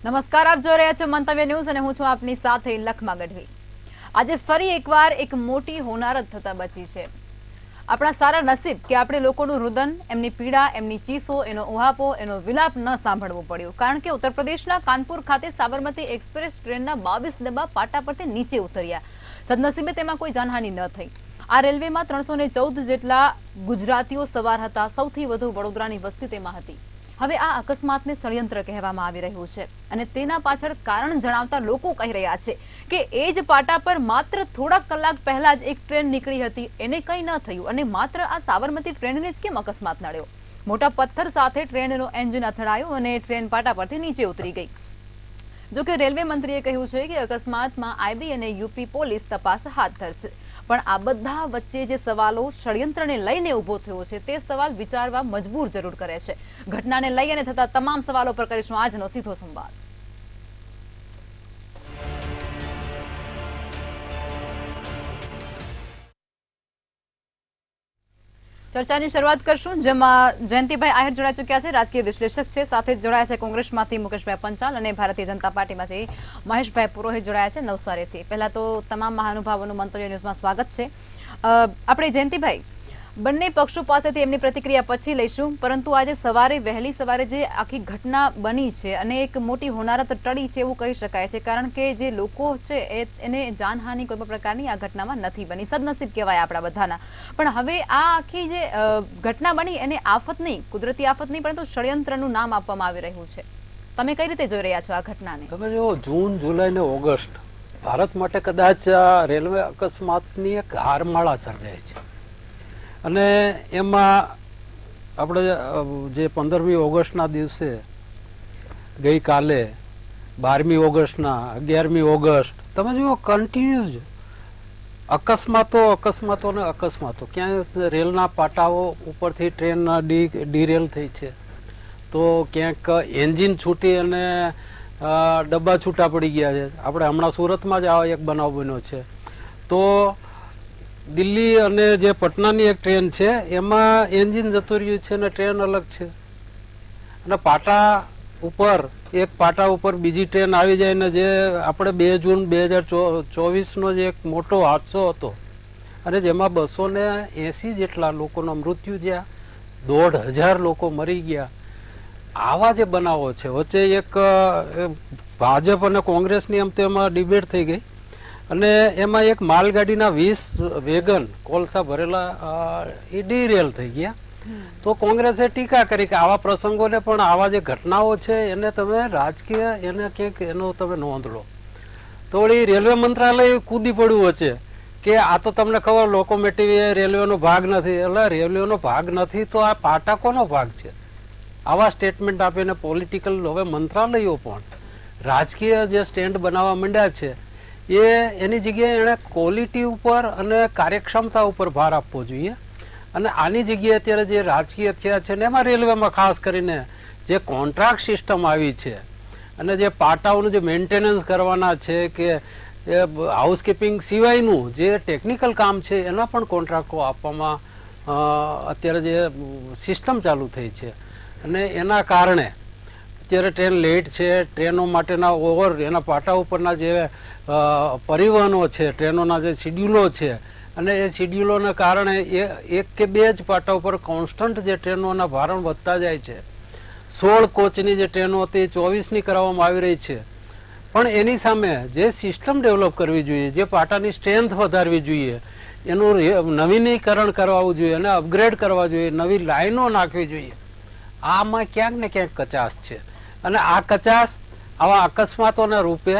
નમસ્કાર, આપ જોઈ રહ્યા છો મંતવ્ય ન્યૂઝ અને હું છું આપની સાથે લખમા ગઢવી। આજે ફરી એકવાર એક મોટી હોનારત થતા બચી છે। આપણા સારા નસીબ કે આપણે લોકોનું રુદન, એમની પીડા, એમની ચીસો, એનો ઉહાપો, એનો વિલાપ ન સાંભળવો પડ્યો, કારણ કે ઉત્તર પ્રદેશના કાનપુર ખાતે સાબરમતી એક્સપ્રેસ ટ્રેનના 22 ડબ્બા પાટા પરથી નીચે ઉતર્યા। સદનસીબે તેમાં કોઈ જાનહાનિ ન થઈ। આ રેલવેમાં 314 જેટલા ગુજરાતીઓ સવાર હતા। સૌથી વધુ વડોદરાની વસ્તી તેમાં હતી। હવે આ અકસ્માતને ષડયંત્ર કહેવામાં આવી રહ્યું છે અને તેના પાછળ કારણ જણાવતા લોકો કહી રહ્યા છે કે એ જ પાટા પર માત્ર થોડા કલાક પહેલા જ એક ટ્રેન નીકળી હતી, એને કંઈ ન થયું અને માત્ર આ સાબરમતી ટ્રેનને જ કેમ અકસ્માત નડ્યો। મોટા પથ્થર સાથે ટ્રેનનો એન્જિન અથડાયું અને ટ્રેન પાટા પરથી નીચે ઉતરી ગઈ। જોકે રેલવે મંત્રીએ કહ્યું છે કે અકસ્માતમાં આઈબી અને યુપી પોલીસ તપાસ હાથ ધરશે, પણ આ બધા વચ્ચે જે સવાલો ષડયંત્રને લઈને ઊભો થયો છે તે સવાલ વિચારવા મજબૂર જરૂર કરે છે। ઘટનાને લઈને થતા તમામ સવાલો પર કરીશું આજનો સીધો સંવાદ। ચર્ચાની શરૂઆત કરશું, જેમાં જયંતિભાઈ આહિર જોડાઈ ચૂક્યા છે, રાજકીય વિશ્લેષક છે। સાથે જ જોડાયા છે કોંગ્રેસમાંથી મુકેશભાઈ પંચાલ અને ભારતીય જનતા પાર્ટીમાંથી મહેશભાઈ પુરોહિત જોડાયા છે નવસારીથી। પહેલા તો તમામ મહાનુભાવોનું મંતવ્ય ન્યૂઝમાં સ્વાગત છે। આપણે જયંતિભાઈ, બંને પક્ષો પાસેથી એમની પ્રતિક્રિયા પછી લઈશું, પરંતુ આજે સવારે વહેલી સવારે જે આખી ઘટના બની છે અને એક મોટી હોનારત ટળી છે એવું કહી શકાય છે, કારણ કે જે લોકો છે એને જાનહાનિ કોઈ પણ પ્રકારની આ ઘટનામાં નથી બની। સદનસીબ કહેવાય આપણા બધાના। પણ હવે આ આખી જે ઘટના બની એને આફત નહીં, કુદરતી આફત નહીં, પરંતુ ષડયંત્રનું નામ આપવામાં આવી રહ્યું છે। તમે કઈ રીતે જોઈ રહ્યા છો આ ઘટનાને? તમે જો જૂન, જુલાઈ ને ઓગસ્ટ ભારત માટે કદાચ રેલવે અકસ્માતની એક હારમાળા સર્જાય છે અને એમાં આપણે જે 15મી ઓગસ્ટના દિવસે ગઈકાલે 12મી ઓગસ્ટના 11મી ઓગસ્ટ તમે જુઓ કન્ટિન્યુઅસ અકસ્માતો ને અકસ્માતો। ક્યાંય રેલના પાટાઓ ઉપરથી ટ્રેન ડીરેલ થઈ છે, તો ક્યાંક એન્જિન છૂટી અને ડબ્બા છૂટા પડી ગયા છે। આપણે હમણાં સુરતમાં જ આ એક બનાવ બન્યો છે। તો દિલ્હી અને જે પટનાની એક ટ્રેન છે એમાં એન્જિન જતું રહ્યું છે અને ટ્રેન અલગ છે, અને એક પાટા ઉપર બીજી ટ્રેન આવી જાય ને જે આપણે 2 જૂન 2024નો જે એક મોટો હાદસો હતો અને જેમાં 280 જેટલા લોકોના મૃત્યુ થયા, 1,500 લોકો મરી ગયા। આવા જે બનાવો છે, વચ્ચે એક ભાજપ અને કોંગ્રેસની એમ તેમાં ડિબેટ થઈ ગઈ અને એમાં એક માલગાડીના 20 વેગન કોલસા ભરેલા એ ડીરેલ થઈ ગયા। તો કોંગ્રેસે ટીકા કરી કે આવા પ્રસંગોને પણ આવા જે ઘટનાઓ છે એને તમે રાજકીય એને ક્યાંક એનો તમે નોંધ લો। તો વળી રેલવે મંત્રાલય કૂદી પડ્યું વચ્ચે કે આ તો તમને ખબર લોકોમોટિવ એ રેલવેનો ભાગ નથી। એટલે રેલવેનો ભાગ નથી તો આ પાટા કોનો ભાગ છે? આવા સ્ટેટમેન્ટ આપીને પોલિટિકલ હવે મંત્રાલયો પણ રાજકીય જે સ્ટેન્ડ બનાવવા માંડ્યા છે એની જગ્યાએ એણે ક્વોલિટી ઉપર અને કાર્યક્ષમતા ઉપર ભાર આપવો જોઈએ। અને આની જગ્યાએ અત્યારે જે રાજકીય થયા છે ને એમાં રેલવેમાં ખાસ કરીને જે કોન્ટ્રાક્ટ સિસ્ટમ આવી છે અને જે પાટાઓનું જે મેન્ટેનન્સ કરવાના છે કે હાઉસકીપિંગ સિવાયનું જે ટેકનિકલ કામ છે એના પણ કોન્ટ્રાક્ટો આપવામાં અત્યારે જે સિસ્ટમ ચાલુ થઈ છે અને એના કારણે અત્યારે ટ્રેન લેટ છે। ટ્રેનો માટેના એના પાટા ઉપરના જે પરિવહનો છે, ટ્રેનોના જે શિડ્યુલો છે અને એ શિડ્યુલોના કારણે એક કે બે જ પાટા ઉપર કોન્સ્ટન્ટ જે ટ્રેનોના ભારણ વધતા જાય છે। 16 કોચની જે ટ્રેનો હતી 24ની કરાવવામાં આવી રહી છે, પણ એની સામે જે સિસ્ટમ ડેવલપ કરવી જોઈએ, જે પાટાની સ્ટ્રેન્થ વધારવી જોઈએ, એનું નવીનીકરણ કરવું જોઈએ અને અપગ્રેડ કરવા જોઈએ, નવી લાઈનો નાખવી જોઈએ, આમાં ક્યાંક ને ક્યાંક કચાશ છે અને આ કચાશ આવા અકસ્માતોના રૂપે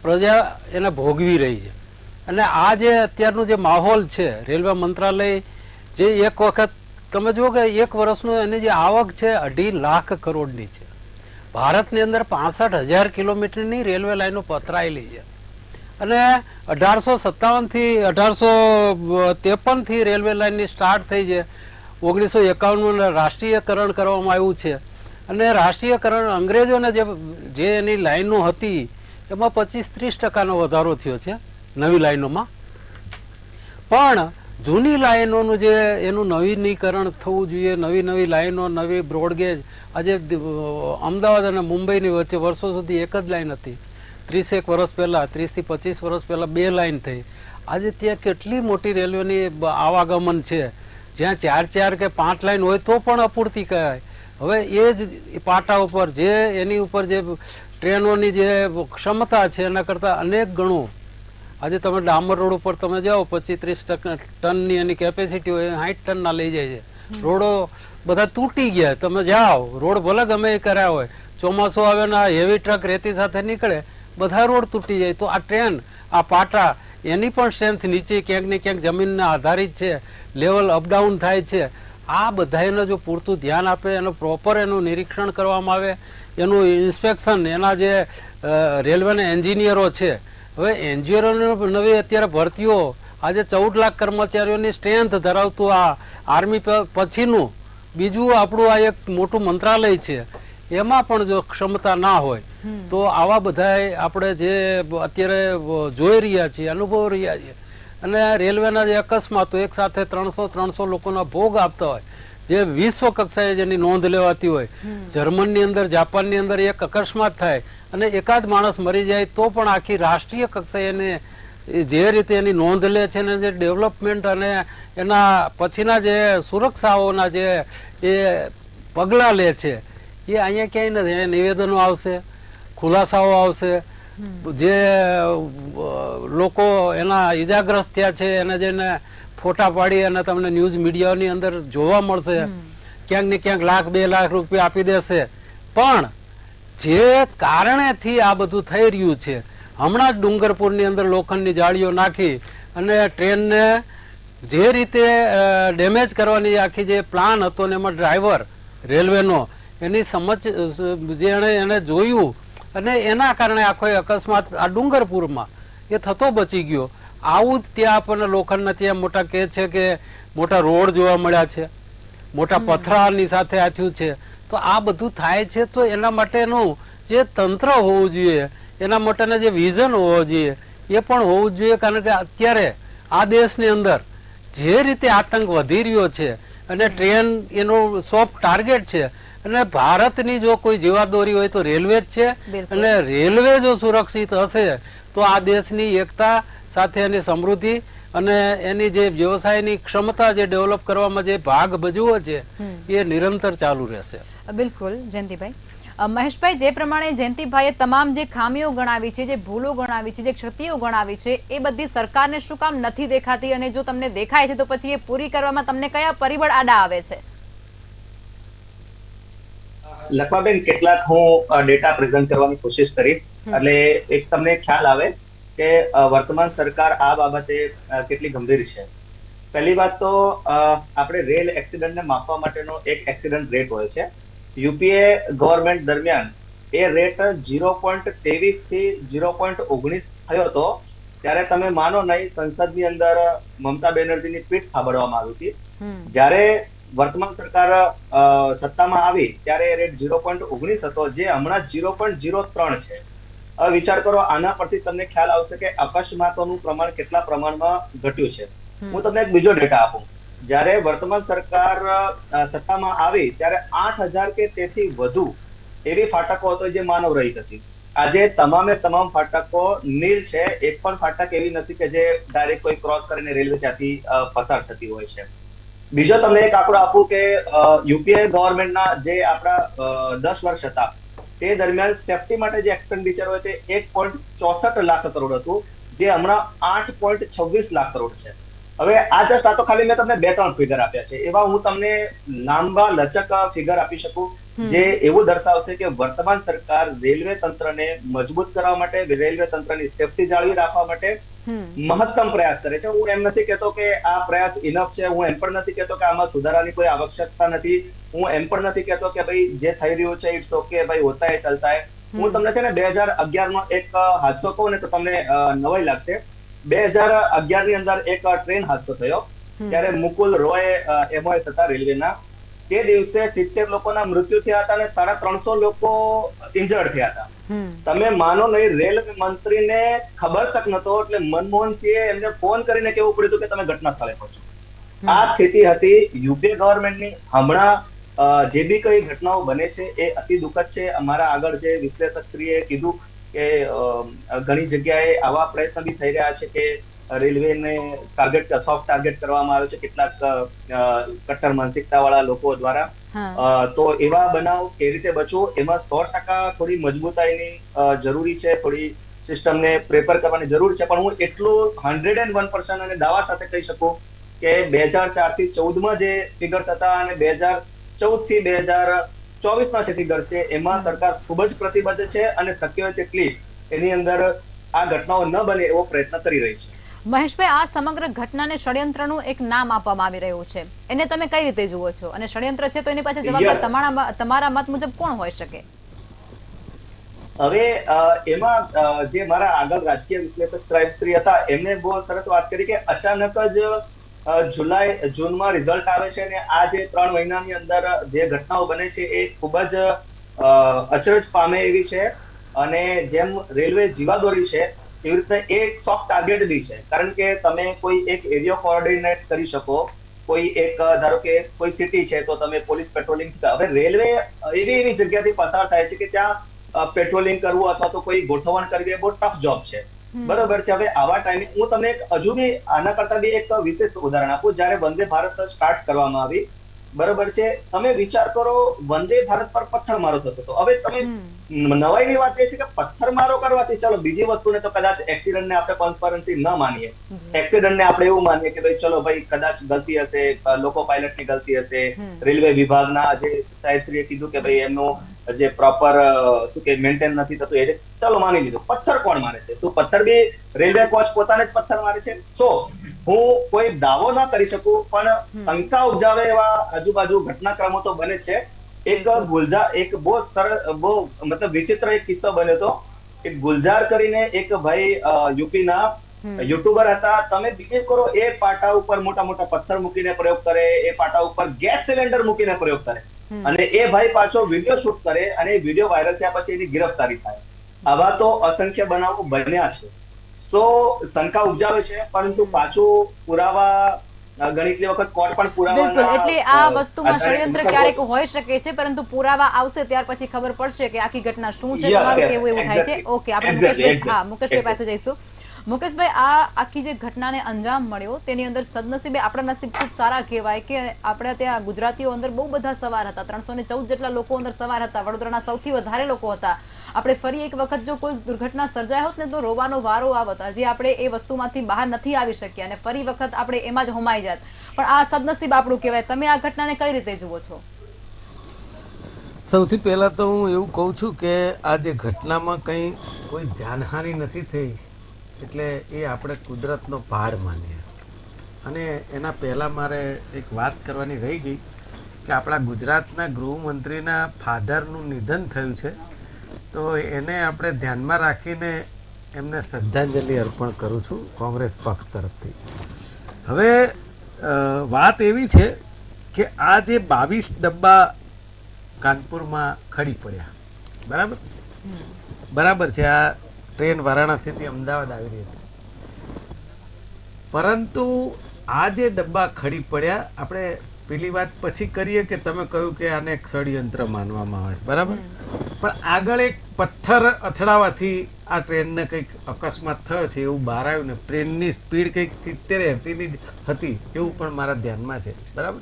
પ્રજા એને ભોગવી રહી છે। અને આ જે અત્યારનું જે માહોલ છે, રેલવે મંત્રાલય જે એક વખત તમે જુઓ કે એક વર્ષનું એની જે આવક છે 2.5 લાખ કરોડની છે। ભારતની અંદર 65,000 કિલોમીટરની રેલવે લાઈનો પથરાયેલી છે અને 1857થી 1853થી રેલવે લાઈનની સ્ટાર્ટ થઈ છે। 1951 રાષ્ટ્રીયકરણ કરવામાં આવ્યું છે અને રાષ્ટ્રીયકરણ અંગ્રેજોને જે એની લાઈનો હતી એમાં 25-30% વધારો થયો છે નવી લાઈનોમાં। પણ જૂની લાઈનોનું જે એનું નવીનીકરણ થવું જોઈએ, નવી નવી લાઈનો, નવી બ્રોડગેજ. આજે અમદાવાદ અને મુંબઈની વચ્ચે વર્ષો સુધી એક જ લાઈન હતી. 30 વર્ષ પહેલાં, 30 થી 25 વર્ષ પહેલાં 2 લાઈન થઈ. આજે ત્યાં કેટલી મોટી રેલવેની આવાગમન છે, જ્યાં 4 કે 5 લાઈન હોય તો પણ અપૂરતી કહેવાય. હવે એ જ પાટા ઉપર જે એની ઉપર જે ટ્રેનોની જે ક્ષમતા છે એના કરતાં અનેક ગણું. આજે તમે ડામર રોડ ઉપર તમે જાઓ 25-30 ટનની એની કેપેસિટી હોય, 60 ટનના લઈ જાય છે. રોડો બધા તૂટી ગયા. તમે જાઓ, રોડ ભલે ગમે એ કર્યા હોય, ચોમાસું આવે ને હેવી ટ્રક રેતી સાથે નીકળે, બધા રોડ તૂટી જાય. તો આ ટ્રેન, આ પાટા, એની પણ સ્ટ્રેન્થ નીચે ક્યાંક ને ક્યાંક જમીનને આધારિત છે, લેવલ અપડાઉન થાય છે. આ બધાને જો પૂરતું ધ્યાન આપે, એનું પ્રોપર એનું નિરીક્ષણ કરવામાં આવે, એનું ઇન્સ્પેક્શન, એના જે રેલવેના એન્જિનિયરો છે. હવે એન્જિનિયરોની નવી અત્યારે ભરતીઓ, આજે 14 લાખ કર્મચારીઓની સ્ટ્રેન્થ ધરાવતું આ આર્મી પછીનું બીજું આપણું આ એક મોટું મંત્રાલય છે. એમાં પણ જો ક્ષમતા ના હોય તો આવા બધા આપણે જે અત્યારે જોઈ રહ્યા છીએ, અનુભવી રહ્યા છીએ, અને રેલવેના જે અકસ્માતો એક સાથે 300 લોકોના ભોગ આપતા હોય, જે વિશ્વ કક્ષાએ જેની નોંધ લેવાતી હોય. જર્મનની અંદર, જાપાનની અંદર એક અકસ્માત થાય અને એકાદ માણસ મરી જાય તો પણ આખી રાષ્ટ્રીય કક્ષાએ એને જે રીતે એની નોંધ લે છે ને જે ડેવલપમેન્ટ અને એના પછીના જે સુરક્ષાઓના જે એ પગલાં લે છે એ અહીંયા ક્યાંય નથી. નિવેદનો આવશે, ખુલાસાઓ આવશે, જે લોકો એના ઈજાગ્રસ્ત થયા છે એને જેને ફોટા પાડી અને તમને ન્યૂઝ મીડિયાની અંદર જોવા મળશે. ક્યાંક ને ક્યાંક લાખ 2 લાખ રૂપિયા આપી દેશે. પણ જે કારણેથી આ બધું થઈ રહ્યું છે, હમણાં જ ડુંગરપુરની અંદર લોખંડની જાળીઓ નાખી અને ટ્રેનને જે રીતે ડેમેજ કરવાની આખી જે પ્લાન હતો ને એમાં ડ્રાઈવર રેલવેનો એની સમજ જેણે એને જોયું અને એના કારણે આખો અકસ્માત આ ડુંગરપુરમાં એ થતો બચી ગયો. આવું જ ત્યાં આપણને લોખંડના ત્યાં મોટા કહે છે કે મોટા રોડ જોવા મળ્યા છે, મોટા પથરાની સાથે આ થયું છે. તો આ બધું થાય છે તો એના માટેનું જે તંત્ર હોવું જોઈએ, એના માટેના જે વિઝન હોવો જોઈએ એ પણ હોવું જોઈએ. કારણ કે અત્યારે આ દેશની અંદર જે રીતે આતંક વધી રહ્યો છે અને ટ્રેન એનો સોફ્ટ ટાર્ગેટ છે, અને ભારતની જો કોઈ જીવાદોરી હોય તો રેલવે જ છે. અને રેલવે જો સુરક્ષિત હશે તો આ દેશની એકતા સાથે એની સમૃદ્ધિ અને એની જે વ્યવસાયની ક્ષમતા જે ડેવલપ કરવામાં જે ભાગ ભજવો છે એ નિરંતર ચાલુ રહેશે. બિલકુલ જયંતિભાઈ. મહેશભાઈ, જે પ્રમાણે જયંતિભાઈએ તમામ જે ખામીઓ ગણાવી છે, જે ભૂલો ગણાવી છે, જે ક્ષતિઓ ગણાવી છે, એ બધી સરકારને શું કામ નથી દેખાતી? અને જો તમને દેખાય છે તો પછી એ પૂરી કરવામાં તમને કયા પરિબળ આડા આવે છે? લખમાબેન, કેટલાક હું ડેટા પ્રેઝન્ટ કરવાની કોશિશ કરીશ એટલે એક તમને ખ્યાલ આવે કે વર્તમાન સરકાર આ બાબતે કેટલી ગંભીર છે. પહેલી વાત તો આપણે રેલ એક્સિડન્ટને માપવા માટેનો એક એક્સિડન્ટ રેટ હોય છે. યુપીએ ગવર્મેન્ટ દરમિયાન એ રેટ 0.23 થી 0.19 થયો હતો. ત્યારે તમે માનો નહીં, સંસદની અંદર મમતા બેનર્જીની ટ્વીટ સાંભળવામાં આવી હતી. જ્યારે વર્તમાન સરકાર સત્તામાં આવી ત્યારે રેટ 0.19 હતો, જે હમણાં 0.03 છે. હવે વિચાર કરો, આના પરથી તમને ખ્યાલ આવશે કે અકસ્માતોનું પ્રમાણ કેટલા પ્રમાણમાં ઘટ્યું છે. હું તમને એક બીજો ડેટા આપું. જ્યારે વર્તમાન સરકાર સત્તામાં આવી ત્યારે 8,000 કે તેથી વધુ એવી ફાટકો હતો જે માનવ રહિત હતી. આજે તમામે તમામ ફાટકો નીલ છે. એક પણ ફાટક એવી નથી કે જે ડાયરેક્ટ કોઈ ક્રોસ કરીને રેલવે ત્યાંથી પસાર થતી હોય છે. બીજો તમને એક આંકડો આપું કે યુપીએ ગવર્મેન્ટના જે આપણા 10 વર્ષ હતા તે દરમિયાન સેફટી માટે જે એક્સપેન્ડિચર હોય તે 1.64 લાખ કરોડ હતું, જે હમણાં 8.26 લાખ કરોડ છે. હવે આ જસ્ટ આ તો ખાલી મેં તમને 2-3 ફિગર આપ્યા છે. એવા હું તમને લાંબા લચક ફિગર આપી શકું જે એવું દર્શાવશે કે વર્તમાન સરકાર રેલવે તંત્રને મજબૂત કરવા માટે, રેલવે તંત્રની સેફટી જાળવી રાખવા માટે મહત્તમ પ્રયાસ કરે છે. હું એમ નથી કહેતો કે આ પ્રયાસ ઇનફ છે. હું એમ પણ નથી કહેતો કે આમાં સુધારાની કોઈ આવશ્યકતા નથી. હું એમ પણ નથી કહેતો કે ભાઈ જે થઈ રહ્યું છે ઇટ્સ ઓકે, ભાઈ હોતા હે ચલતા હે. હું તમને છે ને 2011 નો એક હાદસો કહું ને તો તમને નવાઈ લાગશે. 2011 ની અંદર એક ટ્રેન હાદસો થયો. ત્યારે મુકુલ રોય એમઓએસ હતા રેલવેના. તે દિવસે 70 લોકોના મૃત્યુ થયા હતા અને 350 લોકો ઇન્જર્ડ થયા હતા. તમે માનો નહીં, રેલવે મંત્રીને ખબર તક નતો એટલે મનમોહન સિંહે એમને ફોન કરીને કેવું પડ્યું હતું કે તમે ઘટના સ્થળે પહોંચો. આ સ્થિતિ હતી યુપીએ ગવર્મેન્ટની. હમણાં જે બી કઈ ઘટનાઓ બને છે એ અતિ દુઃખદ છે. અમારા આગળ જે વિશ્લેષકશ્રીએ કીધું કે ઘણી જગ્યાએ આવા પ્રયત્ન બી થઈ રહ્યા છે કે રેલવેને સોફ્ટ ટાર્ગેટ કરવામાં આવે છે કેટલાક કટ્ટર માનસિકતા વાળા લોકો દ્વારા. તો એવા બનાવ કેવી રીતે બચવો, એમાં 100% થોડી મજબૂતાઈની જરૂરી છે, થોડી સિસ્ટમને પ્રેફર કરવાની જરૂર છે. પણ હું એટલું 101% અને દાવા સાથે કહી શકું કે 2004 થી 14માં જે ફિગર્સ હતા અને 2014 થી 2024ના જે ફિગર છે એમાં સરકાર ખૂબ જ પ્રતિબદ્ધ છે અને શક્ય હોય તેટલી એની અંદર આ ઘટનાઓ ન બને એવો પ્રયત્ન કરી રહી છે. મહેશભાઈ, આ સમગ્ર ઘટનાને ષડયંત્રનું એક નામ આપવામાં આવી રહ્યું છે, એને તમે કઈ રીતે જુઓ છો? અને ષડયંત્ર છે તો એની પાછળ જવાબદાર તમારા મત મુજબ કોણ હોઈ શકે? હવે એમાં જે મારા આગળ રાજકીય વિશ્લેષક સાહેબશ્રી હતા એમને બહુ સરસ વાત કરી કે અચાનક જ જૂનમાં રિઝલ્ટ આવે છે અને આ જે 3 મહિનાની અંદર જે ઘટનાઓ બને છે એ ખૂબ જ અચરજ પામે એવી છે. અને જેમ રેલવે જીવાદોરી છે એવી રીતે એક સોફ્ટ ટાર્ગેટ બી છે. કારણ કે તમે કોઈ એક એરિયો કોઓર્ડિનેટ કરી શકો, કોઈ એક ધારો કે કોઈ સિટી છે તો તમે પોલીસ પેટ્રોલિંગ. હવે રેલવે એવી જગ્યાથી પસાર થાય છે કે ત્યાં પેટ્રોલિંગ કરવું અથવા તો કોઈ ગોઠવણ કરવી એ બહુ ટફ જોબ છે. બરોબર છે. હવે આવા ટાઈમે હું તમને હજુ બી આના કરતા બી એક વિશેષ ઉદાહરણ આપું. જયારે વંદે ભારત સ્ટાર્ટ કરવામાં આવી, બરોબર છે, તમે વિચાર કરો વંદે ભારત પર પથ્થરમારો થતો હતો. હવે તમે નવાઈની વાત એ છે કે પથ્થરમારો કરવાથી, ચાલો બીજી વસ્તુને તો કદાચ એક્સિડન્ટને આપણે કોન્સ્પરન્સી ન માનીએ, એક્સિડન્ટને આપણે એવું માનીએ કે ભાઈ ચલો ભાઈ કદાચ ગલતી હશે, લોકો પાયલટની ગલતી હશે, રેલવે વિભાગના જે સાહેબશ્રીએ કીધું કે ભાઈ એમનું જે પ્રોપર શું કે મેન્ટેન નથી થતું, એ ચાલો માની લીધું. પથ્થર કોણ મારે છે? શું પથ્થર બી રેલવે કોચ પોતાને જ પથ્થર મારે છે? હું કોઈ દાવો ના કરી શકું પણ શંકા ઉપજાવે એવા આજુબાજુ ઘટનાક્રમો તો બને છે. એક બહુ મતલબ વિચિત્ર એક કિસ્સો બન્યો હતો. એક ગુલજાર કરીને એક ભાઈ યુપીના યુટ્યુબર હતા. તમે બિલીવ કરો, એ પાટા ઉપર મોટા મોટા પથ્થર મૂકીને પ્રયોગ કરે, એ પાટા ઉપર ગેસ સિલિન્ડર મૂકીને પ્રયોગ કરે અને એ ભાઈ પાછો વિડીયો શૂટ કરે અને એ વિડીયો વાયરલ થયા પછી એની ગિરફતારી થાય. આવા તો અસંખ્ય બનાવો બન્યા છે. શંકા ઉપજાવે છે પરંતુ પાછું પુરાવા ઘણી વખત કોર્ટ પણ પુરાવા. બિલકુલ, એટલે આ વસ્તુમાં ષડયંત્ર ક્યારેક હોઈ શકે છે પરંતુ પુરાવા આવશે ત્યાર પછી ખબર પડશે કે આખી ઘટના શું છે. તમારું કેવું એવું થાય છે? ઓકે, આપણે મુકેશભાઈ પાસે જઈશું. મુકેશભાઈ, આ આખી જે ઘટનાને અંજામ મળ્યો તેની અંદર સદનસીબે આપણા નસીબ ખૂબ સારા કહેવાય કે આપણે ત્યાં ગુજરાતીઓ અંદર બહુ બધા સવાર હતા. 314 જેટલા લોકો અંદર સવાર હતા. વડોદરાના સૌથી વધારે લોકો હતા. આપણે ફરી એક વખત જો કોઈ દુર્ઘટના સર્જાય હોત ને તો રોવાનો વારો આવત. હજી આપણે એ વસ્તુમાંથી બહાર નથી આવી શક્યા અને ફરી વખત આપણે એમાં જ હોમાઈ જાત. પણ આ સદનસીબ આપણું કહેવાય. તમે આ ઘટનાને કઈ રીતે જુઓ છો? સૌથી પહેલા તો હું એવું કહું છું કે આ જે ઘટનામાં કોઈ જાનહાનિ નથી થઈ એટલે એ આપણે કુદરતનો પહાડ માનીએ. અને એના પહેલાં મારે એક વાત કરવાની રહી ગઈ કે આપણા ગુજરાતના ગૃહમંત્રીના ફાધરનું નિધન થયું છે, તો એને આપણે ધ્યાનમાં રાખીને એમને શ્રદ્ધાંજલિ અર્પણ કરું છું કોંગ્રેસ પક્ષ તરફથી. હવે વાત એવી છે કે આ જે 22 ડબ્બા કાનપુરમાં ખડી પડ્યા, બરાબર છે, આ ટ્રેન વારાણસીથી અમદાવાદ આવી રહી હતી, પરંતુ આ જે ડબ્બા ખડી પડ્યા, આપણે પેલી વાત પછી કરીએ કે તમે કહ્યું કે આને એક ષડયંત્ર માનવામાં આવે છે, બરાબર, પણ આગળ એક પથ્થર અથડાવાથી આ ટ્રેનને કંઈક અકસ્માત થયો છે એવું બહાર આવ્યું ને ટ્રેનની સ્પીડ કંઈક 70-80ની જ હતી એવું પણ મારા ધ્યાનમાં છે, બરાબર.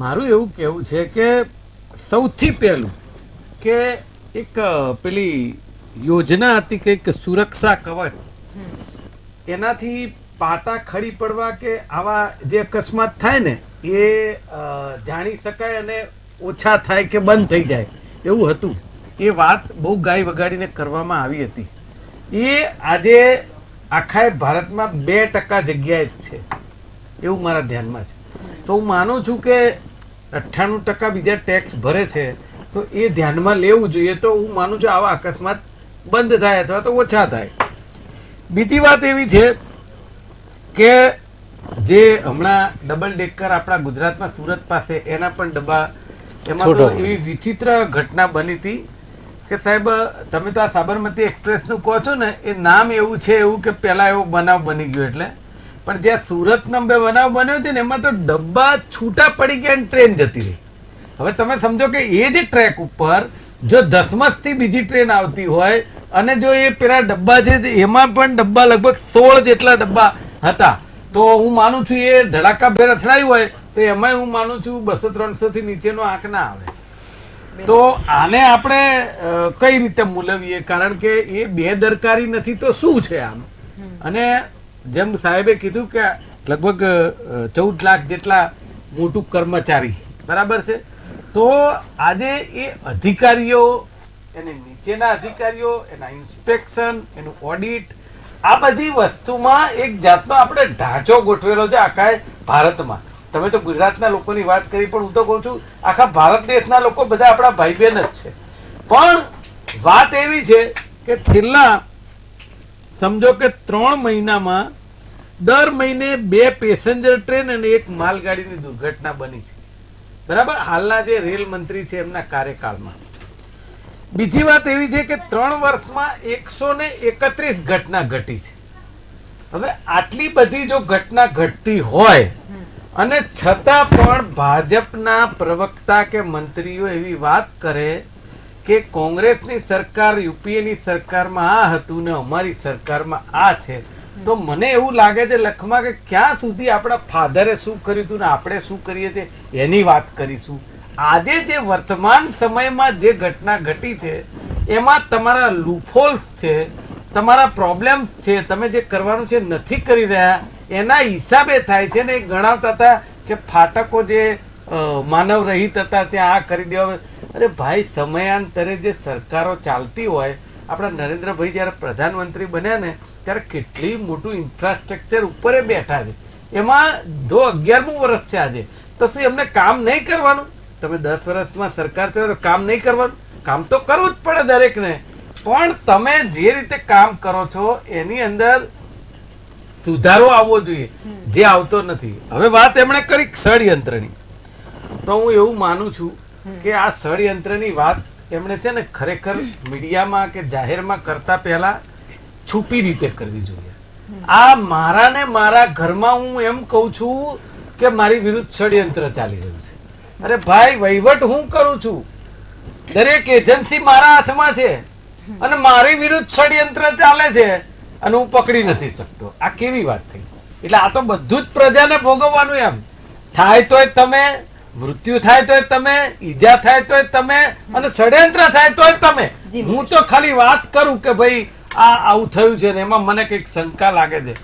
મારું એવું કહેવું છે કે સૌથી પહેલું કે એક પેલી યોજના હતી કંઈક સુરક્ષા કવચ, એનાથી પાટા ખડી પડવા કે આવા જે અકસ્માત થાય ને એ જાણી શકાય અને ઓછા થાય કે બંધ થઈ જાય એવું હતું. એ વાત બહુ ગાય વગાડીને કરવામાં આવી હતી. એ આજે આખા ભારતમાં 2% જગ્યાએ જ છે એવું મારા ધ્યાનમાં છે. તો હું માનું છું કે 98% બીજા ટેક્સ ભરે છે તો એ ધ્યાનમાં લેવું જોઈએ. તો હું માનું છું આવા અકસ્માત બંધ થાય અથવા તો ઓછા થાય. બીજી વાત એવી છે કે જે હમણાં ડબલ ડેકર આપણા ગુજરાતમાં સુરત પાસે એના પણ ડબ્બા, એમાં તો એવી વિચિત્ર ઘટના બની હતી કે સાહેબ તમે તો આ સાબરમતી એક્સપ્રેસનું કહો છો ને, એ નામ એવું છે એવું કે પહેલાં એવો બનાવ બની ગયો એટલે પણ જ્યાં સુરતનો બનાવ બન્યો છે ને એમાં તો ડબ્બા છૂટા પડી ગયા અને ટ્રેન જતી રહી. હવે તમે સમજો કે એ જે ટ્રેક ઉપર જો ધસમસથી બીજી ટ્રેન આવતી હોય અને જો એ પેલા ડબ્બા છે એમાં પણ ડબ્બા લગભગ 16 જેટલા ડબ્બા હતા, તો હું માનું છું એ ધડાકાભેર અથડાયું હોય તો એમાં હું માનું છું 200-300 થી નીચેનો આંક ના આવે. તો આને આપણે કઈ રીતે મૂલવીએ? કારણ કે એ બેદરકારી નથી તો શું છે આમ? અને જેમ સાહેબે કીધું કે લગભગ 14 લાખ જેટલા મોટું કર્મચારી, બરાબર છે, તો આજે એ અધિકારીઓ, એને નીચેના અધિકારીઓ, એના ઇન્સ્પેક્શન, એનું ઓડિટ, આ બધી વસ્તુમાં એક જાતનો આપણે ઢાંચો ગોઠવેલો છે આખા ભારતમાં. તમે તો ગુજરાતના લોકોની વાત કરી, પણ હું તો કહું છું આખા ભારત દેશના લોકો બધા આપણા ભાઈ બહેન જ છે. પણ વાત એવી છે કે છેલ્લા સમજો કે 3 મહિનામાં દર મહિને 2 પેસેન્જર ટ્રેન અને 1 માલગાડીની દુર્ઘટના બની છે, બરાબર, હાલના જે રેલ મંત્રી છે એમના કાર્યકાળમાં. બીજી વાત એવી છે કે 3 વર્ષમાં 131 ઘટના ઘટી છે. હવે આટલી બધી જો ઘટના ઘટતી હોય અને છતાં પણ ભાજપના પ્રવક્તા કે મંત્રીઓ એવી વાત કરે કે કોંગ્રેસની સરકાર, યુપીએની સરકારમાં આ હતું ને અમારી સરકારમાં આ છે, તો મને એવું લાગે છે લખમાં કે ક્યાં સુધી આપણા ફાધરે શું કર્યું હતું ને આપણે શું કરીએ છીએ એની વાત કરીશું. આજે જે વર્તમાન સમયમાં જે ઘટના ઘટી છે એમાં તમારા લૂપહોલ્સ છે, તમારા પ્રોબ્લેમ્સ છે, તમે જે કરવાનું છે નથી કરી રહ્યા એના હિસાબે થાય છે ને. એ ગણાવતા હતા કે ફાટકો જે માનવ રહિત હતા ત્યાં આ કરી દેવા. અરે ભાઈ, સમયાંતરે જે સરકારો ચાલતી હોય, આપણા નરેન્દ્રભાઈ જ્યારે પ્રધાનમંત્રી બન્યા ને ત્યારે કેટલી મોટું ઇન્ફ્રાસ્ટ્રક્ચર ઉપર બેઠા છે. એમાં 11મું વર્ષ છે આજે, તો શું એમને કામ નહીં કરવાનું? તમે 10 વર્ષમાં સરકાર ચાલે તો કામ નહીં કરવાનું? કામ તો કરવું જ પડે દરેકને, પણ તમે જે રીતે કામ કરો છો એની અંદર સુધારો આવવો જોઈએ, જે આવતો નથી. હવે વાત એમણે કરી ષડયંત્રની, તો હું એવું માનું છું કે આ ષડયંત્રની વાત એમણે છે ને ખરેખર મીડિયામાં કે જાહેરમાં કરતા પહેલા છુપી રીતે કરવી જોઈએ. આ મારા ને મારા ઘરમાં હું એમ કહું છું કે મારી વિરુદ્ધ ષડયંત્ર ચાલી રહ્યું છે. અરે ભાઈ, વહીવટ હું કરું છું, દરેક એજન્સી મારા હાથમાં છે અને મારી વિરુદ્ધ ષડયંત્ર ચાલે છે અને હું પકડી નથી શકતો. આ કેવી વાત થઈ? એટલે આ તો બધું જ પ્રજાને ભોગવવાનું. એમ થાય તોય તમે, મૃત્યુ થાય તોય તમે, ઈજા થાય તોય તમે, અને ષડયંત્ર થાય તોય તમે. હું તો ખાલી વાત કરું કે ભાઈ આ આવું થયું છે ને એમાં મને કંઈક શંકા લાગે છે.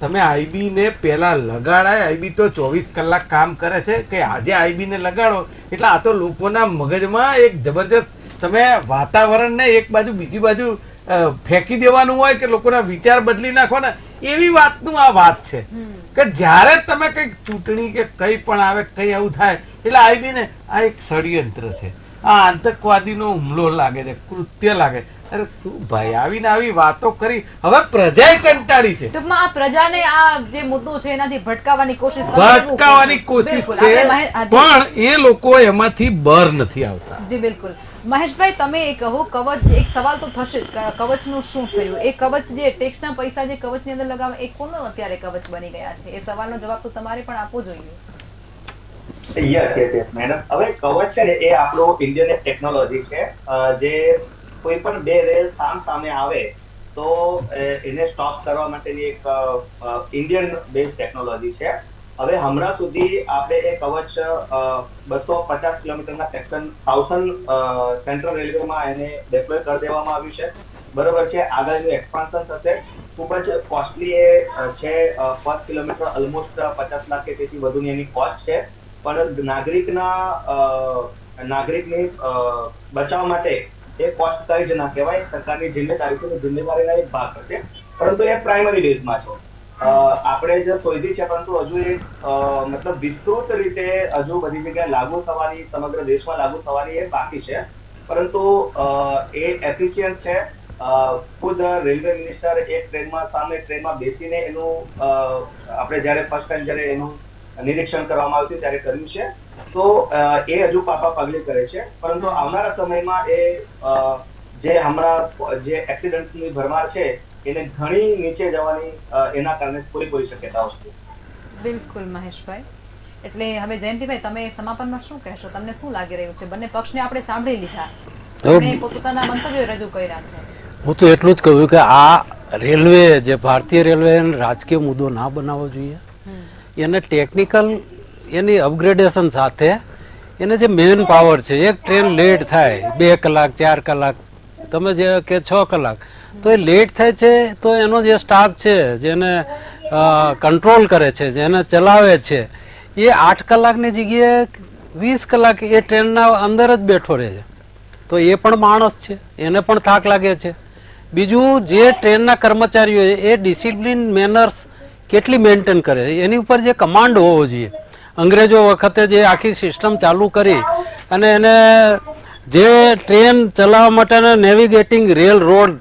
તમે આઈબી ને પેલા લગાડાય, આઈબી તો 24 કલાક કામ કરે છે કે આજે આઈબી ને લગાડો એટલે આ તો લોકોના મગજમાં એક જબરજસ્ત તમે વાતાવરણને એક બાજુ બીજી બાજુ ફેંકી દેવાનું હોય કે લોકોના વિચાર બદલી નાખો ને, એવી વાતનું આ વાત છે કે જ્યારે તમે કંઈક ચૂંટણી કે કંઈ પણ આવે, કંઈ આવું થાય એટલે આવીને આ એક ષડયંત્ર છે, આ આતંકવાદીનો હુમલો લાગે છે, કૃત્ય લાગે. અરે શું ભાઈ, આવીને આવી વાતો કરી હવે પ્રજાએ કંટાળી છે. ટૂંકમાં આ પ્રજાને આ જે મુદ્દો છે એનાથી ભટકાવવાની કોશિશ છે, પણ એ લોકો એમાંથી બહાર નથી આવતા. જી બિલકુલ. મહેશભાઈ, તમે એ કહો, કવચ, એક સવાલ તો થશે જ, કવચનું શું થયું? એ કવચ જે ટેક્સના પૈસા જે કવચની અંદર લગાવે એ કોનો અત્યારે કવચ બની ગયા છે? એ સવાલનો જવાબ તો તમારે પણ આપવો જોઈએ. Yes madam. હવે કવચ છે ને એ આપણો ઇન્ડિયન ટેકનોલોજી છે, જે કોઈ પણ 2 રેલ સામે આવે તો એને સ્ટોપ કરવા માટેની એક ઇન્ડિયન બેઝ ટેકનોલોજી છે. હવે હમણાં સુધી આપણે એ કવચ 250 કિલોમીટરના સેક્શન સાઉથર્ન સેન્ટ્રલ રેલવેમાં એને ડેપ્લોય કરી દેવામાં આવ્યું છે, બરોબર છે. આગળ એનું એક્સપાન્શન થશે. ખૂબ જ કોસ્ટલી એ છે, પર કિલોમીટર ઓલમોસ્ટ 50 લાખ કે તેથી વધુની એની કોસ્ટ છે. પણ નાગરિકની બચાવ માટે એ કોસ્ટ કઈ જ ના કહેવાય. સરકારની જિમ્મેદારી છે, જિમ્મેદારીના એક ભાગ છે, પરંતુ એ પ્રાઇમરી બેઝમાં છે. આપણે જે શોધી છે, પરંતુ હજુ એ મતલબ વિસ્તૃત રીતે હજુ બધી જગ્યાએ લાગુ થવાની, સમગ્ર દેશમાં લાગુ થવાની એ બાકી છે. પરંતુ એ એફિશિયન્ટ છે. ખુદ રેલવે મિનિસ્ટર એક ટ્રેનમાં બેસીને એનું આપણે જયારે ફર્સ્ટ ટાઈમ જયારે એનું નિરીક્ષણ કરવામાં આવ્યું ત્યારે કર્યું છે. તો એ હજુ પાપા પગલે કરે છે, પરંતુ આવનારા સમયમાં એ જે હમણાં જે એક્સિડન્ટની ભરમાર છે એને ઘણી નીચે જવાની એના કારણે પૂરી શક્યતાઓ છે. બિલકુલ મહેશભાઈ. એટલે હવે જયંતિભાઈ તમે સમાપનમાં શું કહેશો? તમને શું લાગી રહ્યું છે? બંને પક્ષને આપણે સાંભળી લીધા, એમણે પોતાના મંતવ્યો રજૂ કર્યા છે. હું તો એટલું જ કહ્યું કે આ રેલવે જે ભારતીય રેલવે રાજકીય મુદ્દો ના બનાવવો જોઈએ. એને ટેકનિકલ એની અપગ્રેડેશન સાથે એને જે મેન પાવર છે, એક ટ્રેન લેટ થાય 2 કલાક 4 કલાક તમે જે કે 6 કલાક તો એ લેટ થાય છે તો એનો જે સ્ટાફ છે જેને કંટ્રોલ કરે છે, જેને ચલાવે છે, એ 8 કલાકની જગ્યાએ 20 કલાક એ ટ્રેનના અંદર જ બેઠો રહે છે. તો એ પણ માણસ છે, એને પણ થાક લાગે છે. બીજું જે ટ્રેનના કર્મચારીઓ એ ડિસિપ્લિન મેનર્સ કેટલી મેન્ટેન કરે એની ઉપર જે કમાન્ડ હોવો જોઈએ. અંગ્રેજો વખતે જે આખી સિસ્ટમ ચાલુ કરી અને એને જે ટ્રેન ચલાવવા માટેના navigating rail road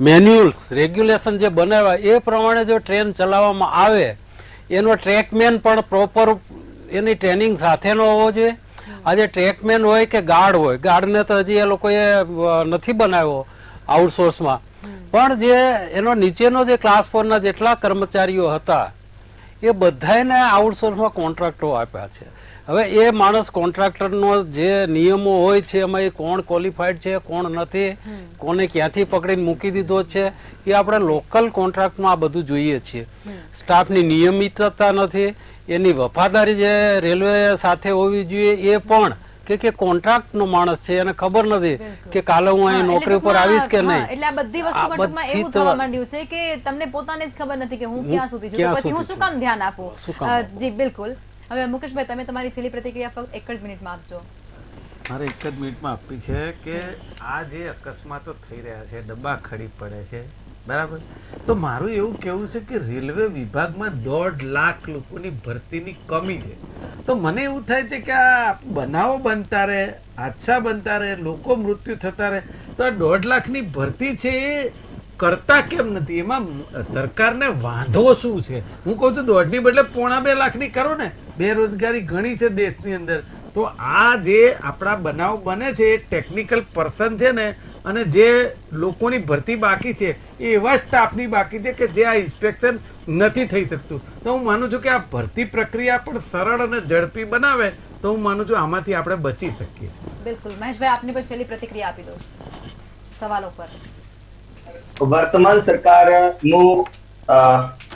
manuals regulation જે બનાવ્યા એ પ્રમાણે જો ટ્રેન ચલાવવામાં આવે, એનો ટ્રેકમેન પણ પ્રોપર એની ટ્રેનિંગ સાથેનો હોવો જોઈએ. આજે ટ્રેકમેન હોય કે ગાર્ડ હોય, ગાર્ડને તો હજી એ લોકોએ નથી બનાવ્યો આઉટસોર્સમાં, પણ જે એનો નીચેનો જે ક્લાસ 4ના જેટલા કર્મચારીઓ હતા એ બધાને આઉટસોર્સમાં કોન્ટ્રાક્ટો આપ્યા છે. હવે એ માણસ કોન્ટ્રાક્ટરનો જે નિયમો હોય છે એમાં એ કોણ ક્વોલિફાઈડ છે, કોણ નથી, કોને ક્યાંથી પકડીને મૂકી દીધો છે, એ આપણે લોકલ કોન્ટ્રાક્ટમાં આ બધું જોઈએ છીએ. સ્ટાફની નિયમિતતા નથી, એની વફાદારી જે રેલવે સાથે હોવી જોઈએ એ પણ કે કોન્ટ્રાક્ટનો માણસ છે એને ખબર નથી કે કાલે હું અહીં નોકરી ઉપર આવીશ કે નહીં. એટલે આ બધી વસ્તુ ઘટકમાં એવું થવા માંડ્યું છે કે તમને પોતાને જ ખબર નથી કે હું ક્યાં સુધી છું, પછી હું શું કામ ધ્યાન આપું. જી બિલકુલ. હવે મુકેશભાઈ તમે તમારી છેલ્લી પ્રતિક્રિયા ફક્ત 1 જ મિનિટમાં આપજો. મારે 1 જ મિનિટમાં આપવી છે કે આ જે અકસ્માતો થઈ રહ્યા છે, ડબ્બા ખડી પડે છે, બરાબર, તો મારું એવું કહેવું છે કે રેલવે વિભાગમાં 1.5 લાખ લોકોની ભરતીની કમી છે. તો મને એવું થાય છે કે આ બનાવો બનતા રહે, હાદસા બનતા રહે, લોકો મૃત્યુ થતા રહે, તો આ 1.5 લાખની ભરતી છે એ કરતા કેમ નથી? એમાં સરકારને વાંધો શું છે? હું કહું છું 1.5ની બદલે 1.25 લાખની કરો ને. બેરોજગારી ઘણી છે દેશની અંદર. તો આ જે આપણા બનાવ બને છે એ ટેકનિકલ પર્સન છે ને, અને જે લોકોની ભરતી બાકી છે એ એવા સ્ટાફની બાકી છે કે જે આ ઇન્સ્પેક્શન નથી થઈ શકતું. તો હું માનું છું કે આ ભરતી પ્રક્રિયા પણ સરળ અને ઝડપી બનાવે તો હું માનું છું આમાંથી આપણે બચી શકીએ. બિલકુલ. મહેશભાઈ આપની પણ છેલ્લી પ્રતિક્રિયા આપી દો સવાલો પર.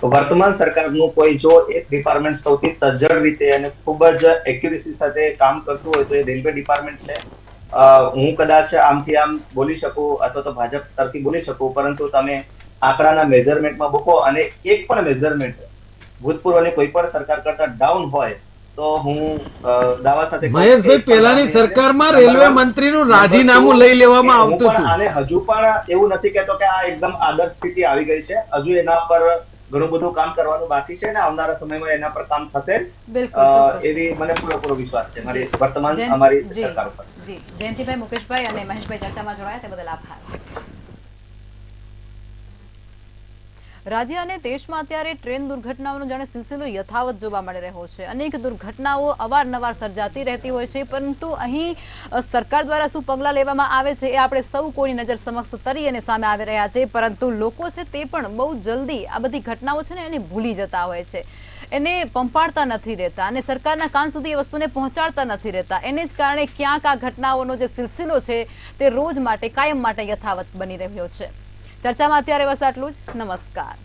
વર્તમાન સરકારનું કોઈ જો એક ડિપાર્ટમેન્ટ સૌથી સજ્જડ રીતે અને ખૂબ જ એક્યુરેસી સાથે કામ કરતું હોય તો એ રેલવે ડિપાર્ટમેન્ટ છે. હું કદાચ આમથી આમ બોલી શકું અથવા તો ભાજપ તરફથી બોલી શકું, પરંતુ તમે આંકડાના મેઝરમેન્ટમાં મૂકો અને એક પણ મેઝરમેન્ટ ભૂતપૂર્વની કોઈ પણ સરકાર કરતા ડાઉન હોય તો હું દાવા સાથે મહેશભાઈ પહેલાની સરકારમાં રેલવે મંત્રીનું રાજીનામું લઈ લેવામાં આવતું હતું. અને હજુ પણ એવું નથી કહેતો કે આ એકદમ આદર્શ સ્થિતિ આવી ગઈ છે. હજુ એના પર ઘણું બધું કામ કરવાનું બાકી છે અને આવનારા સમયમાં એના પર કામ થશે એવી મને પૂરેપૂરો વિશ્વાસ છે મારી વર્તમાન અમારી સરકાર ઉપર. જી જયંતિભાઈ, મુકેશભાઈ અને મહેશભાઈ ચર્ચામાં જોડાયા તે બદલ આભાર. રાજ્ય અને દેશમાં અત્યારે ટ્રેન દુર્ઘટનાઓનો જાણે સિલસિલો યથાવત જોવા મળી રહ્યો છે. અનેક દુર્ઘટનાઓ અવારનવાર સર્જાતી રહેતી હોય છે, પરંતુ અહીં સરકાર દ્વારા શું પગલાં લેવામાં આવે છે એ આપણે સૌ કોઈની નજર સમક્ષ તરી અને સામે આવી રહ્યા છે. પરંતુ લોકો છે તે પણ બહુ જલ્દી આ બધી ઘટનાઓ છે ને એને ભૂલી જતા હોય છે, એને પંપાડતા નથી રહેતા અને સરકારના કાન સુધી એ વસ્તુને પહોંચાડતા નથી રહેતા. એને જ કારણે ક્યાંક આ ઘટનાઓનો જે સિલસિલો છે તે રોજ માટે કાયમ માટે યથાવત બની રહ્યો છે. ચર્ચામાં અત્યારે બસ આટલું જ. નમસ્કાર.